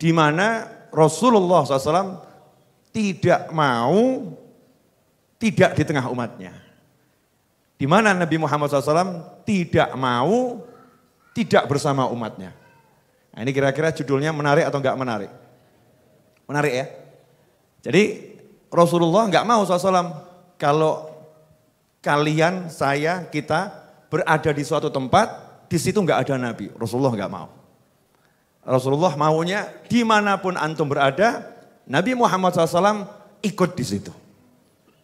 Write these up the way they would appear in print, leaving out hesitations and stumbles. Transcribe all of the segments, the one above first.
di mana Rasulullah SAW tidak mau tidak di tengah umatnya. Di mana Nabi Muhammad SAW tidak mau tidak bersama umatnya. Nah, ini kira-kira judulnya menarik atau enggak menarik? Menarik ya. Jadi Rasulullah enggak mau SAW kalau kalian, saya, kita berada di suatu tempat, di situ enggak ada Nabi. Rasulullah enggak mau. Rasulullah maunya dimanapun antum berada, Nabi Muhammad SAW ikut di situ.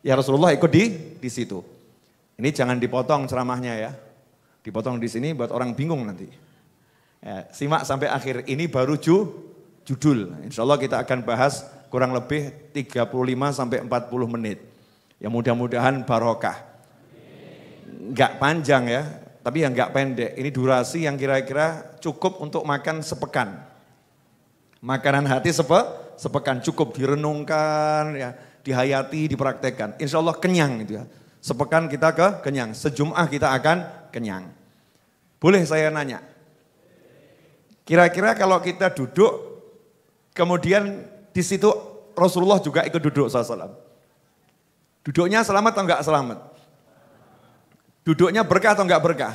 Ya Rasulullah ikut di situ. Ini jangan dipotong ceramahnya ya. Dipotong di sini buat orang bingung nanti. Ya, simak sampai akhir, ini baru judul. Insya Allah kita akan bahas kurang lebih 35 sampai 40 menit. Ya mudah-mudahan barokah. Enggak panjang ya, tapi yang enggak pendek. Ini durasi yang kira-kira cukup untuk makan sepekan. Makanan hati sepekan cukup direnungkan, ya, dihayati, dipraktekkan. Insya Allah kenyang gitu ya. Sepekan kita kenyang, sejum'ah kita akan kenyang. Boleh saya nanya? Kira-kira kalau kita duduk, kemudian di situ Rasulullah juga ikut duduk SAW. Duduknya selamat atau enggak selamat? Duduknya berkah atau enggak berkah?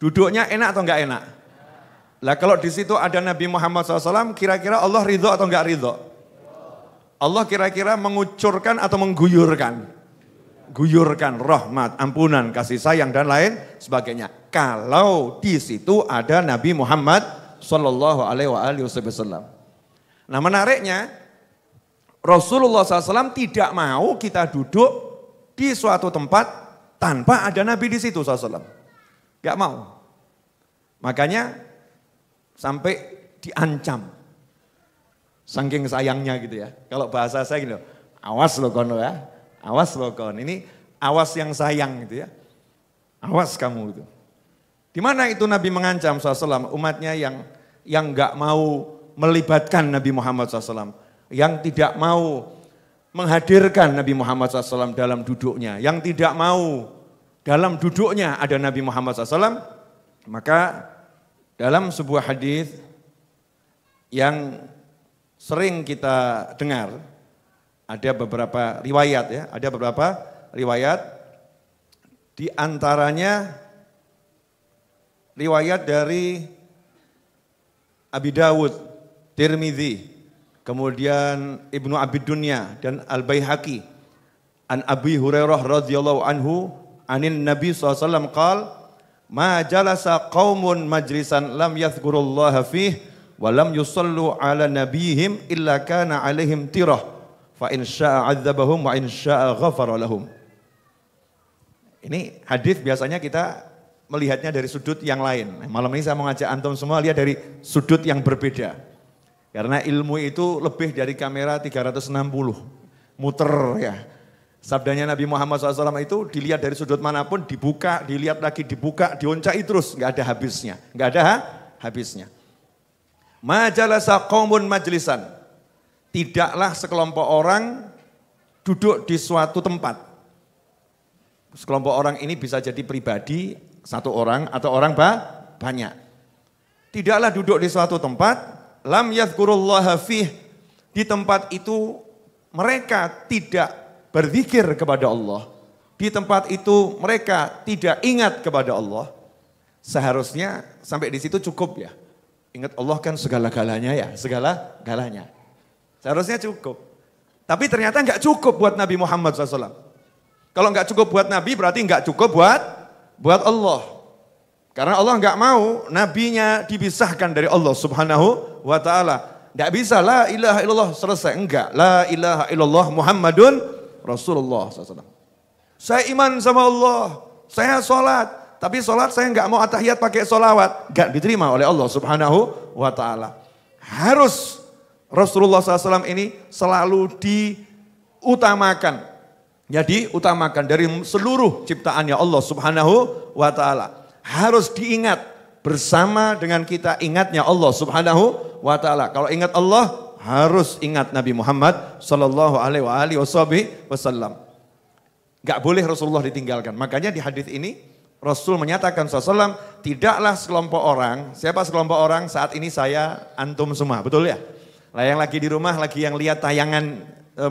Duduknya enak atau enggak enak? Lah kalau di situ ada Nabi Muhammad SAW, kira-kira Allah ridho atau enggak ridho? Allah kira-kira mengucurkan atau mengguyurkan? Guyurkan rahmat, ampunan, kasih sayang dan lain sebagainya. Kalau di situ ada Nabi Muhammad Sallallahu Alaihi Wasallam. Nah menariknya Rasulullah SAW tidak mau kita duduk di suatu tempat tanpa ada Nabi di situ SAW. Gak mau. Makanya sampai diancam. Saking sayangnya gitu ya. Kalau bahasa saya gitu, awas lo kono ya. Awas lo kon, ini awas yang sayang gitu ya. Awas kamu itu. Di mana itu Nabi mengancam SAW umatnya yang gak mau melibatkan Nabi Muhammad SAW. Yang tidak mau menghadirkan Nabi Muhammad SAW dalam duduknya. Yang tidak mau dalam duduknya ada Nabi Muhammad SAW. Maka dalam sebuah hadis yang sering kita dengar, ada beberapa riwayat ya, ada beberapa riwayat, di antaranya riwayat dari Abi Dawud, Tirmidzi, kemudian Ibnu Abi Dunya dan Al-Baihaqi, an Abi Hurairah radhiyallahu anhu, anin Nabi SAW qala, ma jalasa qaumun majlisan lam yadhkurullaha fih, wa lam yusallu ala nabihim illa kana alaihim tirah. Fa in syaa'a 'adzabahum wa in syaa'a ghafara lahum. Ini hadis biasanya kita melihatnya dari sudut yang lain. Malam ini saya mau ngajak antum semua lihat dari sudut yang berbeda. Karena ilmu itu lebih dari kamera 360. Muter ya. Sabdanya Nabi Muhammad SAW itu dilihat dari sudut manapun, dibuka, dilihat lagi, dibuka, dioncai terus, enggak ada habisnya. Enggak ada habisnya. Ma jalasa qaumun majlisan. Tidaklah sekelompok orang duduk di suatu tempat. Sekelompok orang ini bisa jadi pribadi, satu orang atau orang banyak. Tidaklah duduk di suatu tempat, lam yadhkurullaha fih, di tempat itu mereka tidak berzikir kepada Allah. Di tempat itu mereka tidak ingat kepada Allah. Seharusnya sampai di situ cukup ya. Ingat Allah kan segala-galanya ya, segala-galanya. Seharusnya cukup. Tapi ternyata enggak cukup buat Nabi Muhammad SAW. Kalau enggak cukup buat Nabi berarti enggak cukup buat Allah. Karena Allah enggak mau nabinya dipisahkan dari Allah Subhanahu wa ta'ala. Enggak bisa la ilaha illallah selesai. Enggak. La ilaha illallah Muhammadun Rasulullah SAW. Saya iman sama Allah. Saya sholat. Tapi sholat saya enggak mau atahiyat pakai sholawat. Enggak diterima oleh Allah Subhanahu wa ta'ala. Harus Rasulullah SAW ini selalu diutamakan. Ya diutamakan dari seluruh ciptaannya Allah Subhanahu wa ta'ala. Harus diingat bersama dengan kita ingatnya Allah Subhanahu wa ta'ala. Kalau ingat Allah harus ingat Nabi Muhammad sallallahu alaihi wasallam. Gak boleh Rasulullah ditinggalkan. Makanya di hadis ini Rasul menyatakan SAW, tidaklah sekelompok orang, siapa sekelompok orang saat ini saya, antum semua, betul ya? Lah yang lagi di rumah, lagi yang lihat tayangan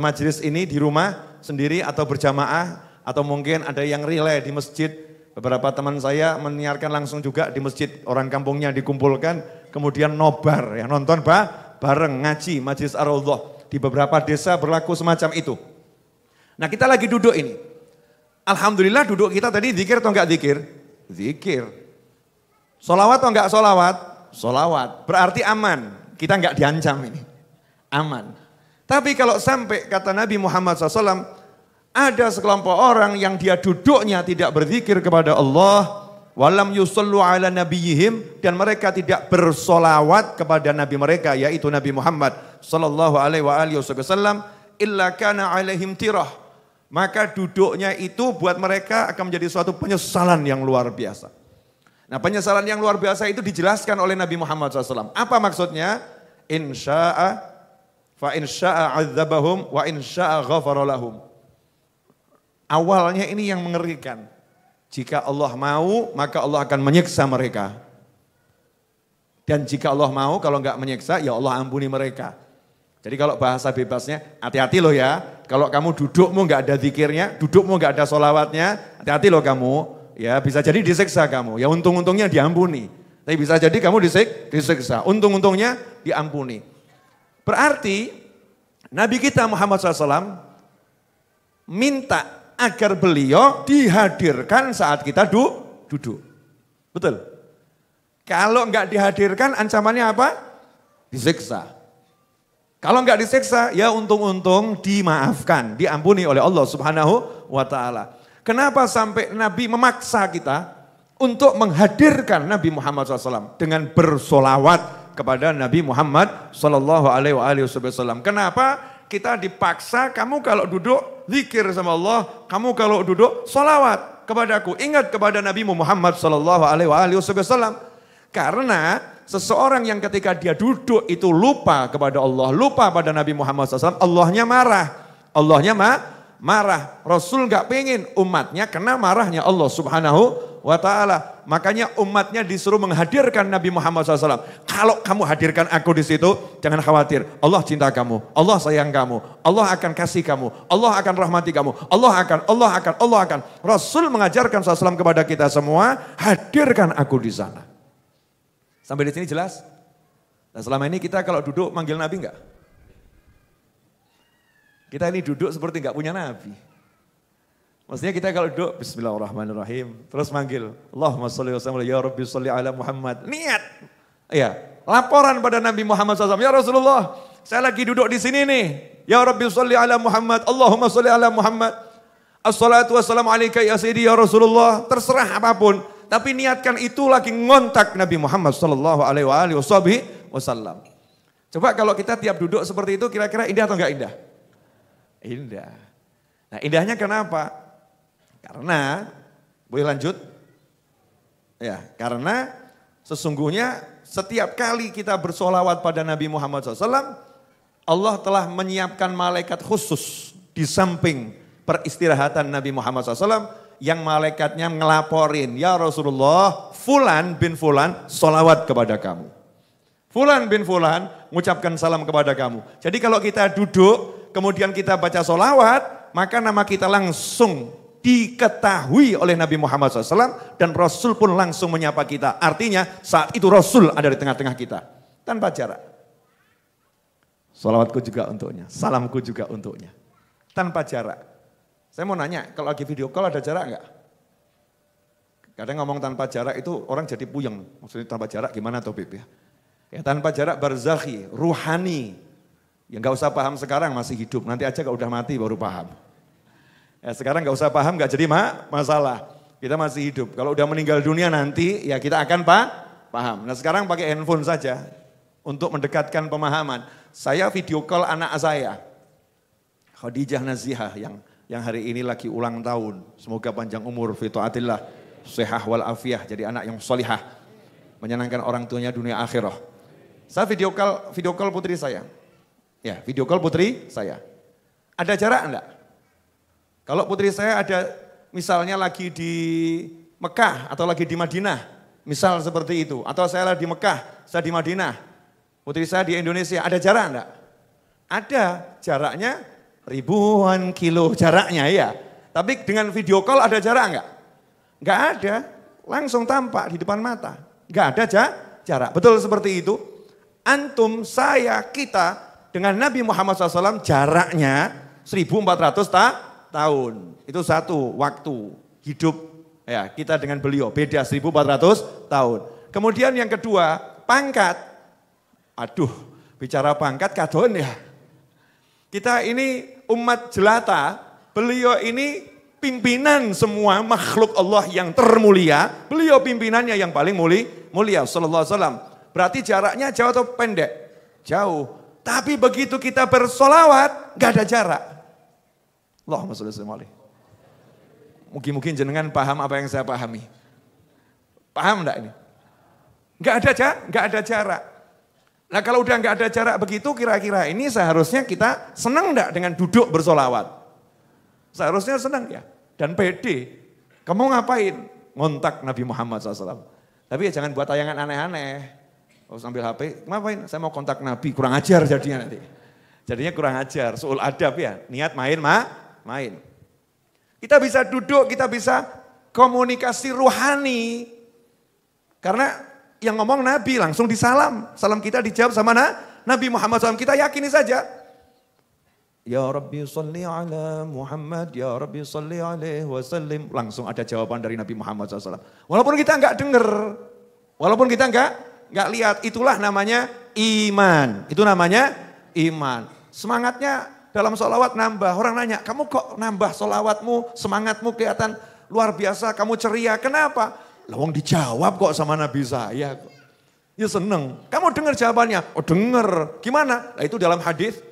majelis ini di rumah sendiri atau berjamaah, atau mungkin ada yang relay di masjid. Beberapa teman saya menyiarkan langsung juga di masjid, orang kampungnya dikumpulkan, kemudian nobar, ya nonton bareng ngaji, majelis Ar-Raudhah. Di beberapa desa berlaku semacam itu. Nah kita lagi duduk ini. Alhamdulillah duduk kita tadi zikir atau enggak zikir? Zikir. Solawat atau enggak solawat? Solawat. Berarti aman. Kita enggak diancam ini. Aman. Tapi kalau sampai kata Nabi Muhammad SAW, ada sekelompok orang yang dia duduknya tidak berzikir kepada Allah, walam yusallu ala nabiyihim, dan mereka tidak bersolawat kepada Nabi mereka, yaitu Nabi Muhammad sallallahu alaihi wasallam, illa kana alaihim tirah. Maka duduknya itu buat mereka akan menjadi suatu penyesalan yang luar biasa. Nah penyesalan yang luar biasa itu dijelaskan oleh Nabi Muhammad SAW. Apa maksudnya? Insya'a fa insya'a adzabahum wa insya'a ghafara lahum. Awalnya ini yang mengerikan. Jika Allah mau maka Allah akan menyiksa mereka. Dan jika Allah mau kalau enggak menyiksa ya Allah ampuni mereka. Jadi kalau bahasa bebasnya, hati-hati loh ya. Kalau kamu dudukmu nggak ada zikirnya, dudukmu nggak ada solawatnya, hati-hati loh kamu. Ya bisa jadi disiksa kamu. Ya untung-untungnya diampuni. Tapi bisa jadi kamu disiksa. Untung-untungnya diampuni. Berarti Nabi kita Muhammad SAW minta agar beliau dihadirkan saat kita duduk. Betul? Kalau nggak dihadirkan ancamannya apa? Disiksa. Kalau enggak disiksa, ya untung-untung dimaafkan, diampuni oleh Allah Subhanahu wa Ta'ala. Kenapa sampai Nabi memaksa kita untuk menghadirkan Nabi Muhammad SAW dengan bersolawat kepada Nabi Muhammad SAW? Kenapa kita dipaksa? Kamu kalau duduk zikir sama Allah, kamu kalau duduk solawat kepadaku, ingat kepada Nabi Muhammad SAW. Karena seseorang yang ketika dia duduk itu lupa kepada Allah, lupa pada Nabi Muhammad SAW, Allahnya marah. Allahnya marah. Rasul gak pengen umatnya kena marahnya Allah Subhanahu wa Ta'ala. Makanya umatnya disuruh menghadirkan Nabi Muhammad SAW. Kalau kamu hadirkan aku di situ, jangan khawatir. Allah cinta kamu, Allah sayang kamu, Allah akan kasih kamu, Allah akan rahmati kamu, Allah akan. Rasul mengajarkan SAW kepada kita semua, hadirkan aku di sana. Sampai di sini jelas? Nah selama ini kita kalau duduk manggil Nabi enggak? Kita ini duduk seperti enggak punya Nabi. Maksudnya kita kalau duduk Bismillahirrahmanirrahim. Terus manggil Allahumma sholli wa sallim ya Rabbi sholli ala Muhammad. Niat. Iya, laporan pada Nabi Muhammad SAW. Ya Rasulullah, saya lagi duduk di sini nih. Ya Rabbi sholli ala Muhammad. Allahumma sholli ala Muhammad. Assalatu wassalamu alaika ya Sayyidi ya Rasulullah. Terserah apapun. Tapi niatkan itu lagi ngontak Nabi Muhammad sallallahu alaihi wasallam. Coba kalau kita tiap duduk seperti itu kira-kira indah atau enggak indah? Indah. Nah indahnya kenapa? Karena, boleh lanjut? Ya, karena sesungguhnya setiap kali kita bersolawat pada Nabi Muhammad SAW, Allah telah menyiapkan malaikat khusus di samping peristirahatan Nabi Muhammad SAW, yang malaikatnya ngelaporin, ya Rasulullah, Fulan bin Fulan solawat kepada kamu. Fulan bin Fulan mengucapkan salam kepada kamu. Jadi kalau kita duduk, kemudian kita baca solawat, maka nama kita langsung diketahui oleh Nabi Muhammad SAW, dan Rasul pun langsung menyapa kita. Artinya saat itu Rasul ada di tengah-tengah kita, tanpa jarak. Solawatku juga untuknya, salamku juga untuknya, tanpa jarak. Saya mau nanya, kalau lagi video call ada jarak enggak? Kadang ngomong tanpa jarak itu orang jadi puyeng. Maksudnya tanpa jarak gimana tuh Bib ya? Ya tanpa jarak barzakhi, ruhani. Ya enggak usah paham sekarang masih hidup, nanti aja kalau udah mati baru paham. Ya sekarang enggak usah paham enggak jadi masalah. Kita masih hidup. Kalau udah meninggal dunia nanti ya kita akan paham. Nah sekarang pakai handphone saja untuk mendekatkan pemahaman. Saya video call anak saya, Khadijah Nazihah yang hari ini lagi ulang tahun. Semoga panjang umur, fi taatillah, sehah wal afiyah, jadi anak yang solihah, menyenangkan orang tuanya dunia akhirah. Saya video call putri saya. Ya, video call putri saya. Ada jarak enggak? Kalau putri saya ada misalnya lagi di Mekah atau lagi di Madinah, misal seperti itu. Atau saya lagi di Mekah, saya di Madinah, putri saya di Indonesia, ada jarak enggak? Ada, jaraknya ribuan kilo jaraknya ya. Tapi dengan video call ada jarak enggak? Enggak ada, langsung tampak di depan mata. Enggak ada jarak, betul seperti itu. Antum, saya, kita dengan Nabi Muhammad SAW jaraknya 1400 tahun. Itu satu waktu hidup ya kita dengan beliau, beda 1400 tahun. Kemudian yang kedua, pangkat. Aduh, bicara pangkat kadon ya. Kita ini umat jelata, beliau ini pimpinan semua makhluk Allah yang termulia. Beliau pimpinannya yang paling mulia sallallahu alaihi wasallam. Berarti jaraknya jauh atau pendek? Jauh. Tapi begitu kita bersolawat, gak ada jarak. Allahumma sholli alaihi. Mungkin jenengan paham apa yang saya pahami. Paham enggak ini? Gak ada jarak. Nah kalau udah gak ada jarak begitu, kira-kira ini seharusnya kita senang enggak dengan duduk bersolawat? Seharusnya senang ya. Dan pede. Kamu ngapain? Ngontak Nabi Muhammad SAW. Tapi ya jangan buat tayangan aneh-aneh. Oh sambil HP, ngapain? Saya mau kontak Nabi, kurang ajar jadinya nanti. Jadinya kurang ajar, suul adab ya, niat main. Kita bisa duduk, kita bisa komunikasi ruhani. Karena yang ngomong Nabi langsung disalam, salam kita dijawab sama Nabi Muhammad SAW, kita yakini saja. Ya Rabbi sholli ala Muhammad, ya Rabbi sholli alaihi wasallim. Langsung ada jawaban dari Nabi Muhammad SAW. Walaupun kita enggak dengar, walaupun kita enggak lihat, itulah namanya iman. Itu namanya iman. Semangatnya dalam sholawat nambah. Orang nanya, kamu kok nambah sholawatmu, semangatmu kelihatan luar biasa, kamu ceria. Kenapa? Lawang dijawab kok sama Nabi saya. Ya seneng. Kamu dengar jawabannya? Oh dengar. Gimana? Nah, itu dalam hadis.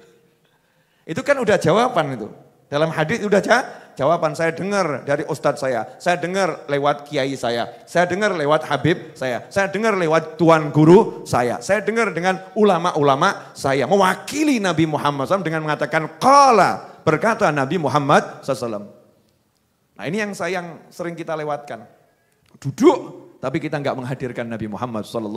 Itu kan udah jawaban itu. Dalam hadis udah jawaban, saya dengar dari ustadz saya dengar lewat kiai saya dengar lewat habib saya dengar lewat tuan guru saya dengar dengan ulama-ulama saya, mewakili Nabi Muhammad SAW dengan mengatakan qala, berkata Nabi Muhammad SAW. Nah ini yang sering kita lewatkan, duduk tapi kita enggak menghadirkan Nabi Muhammad SAW.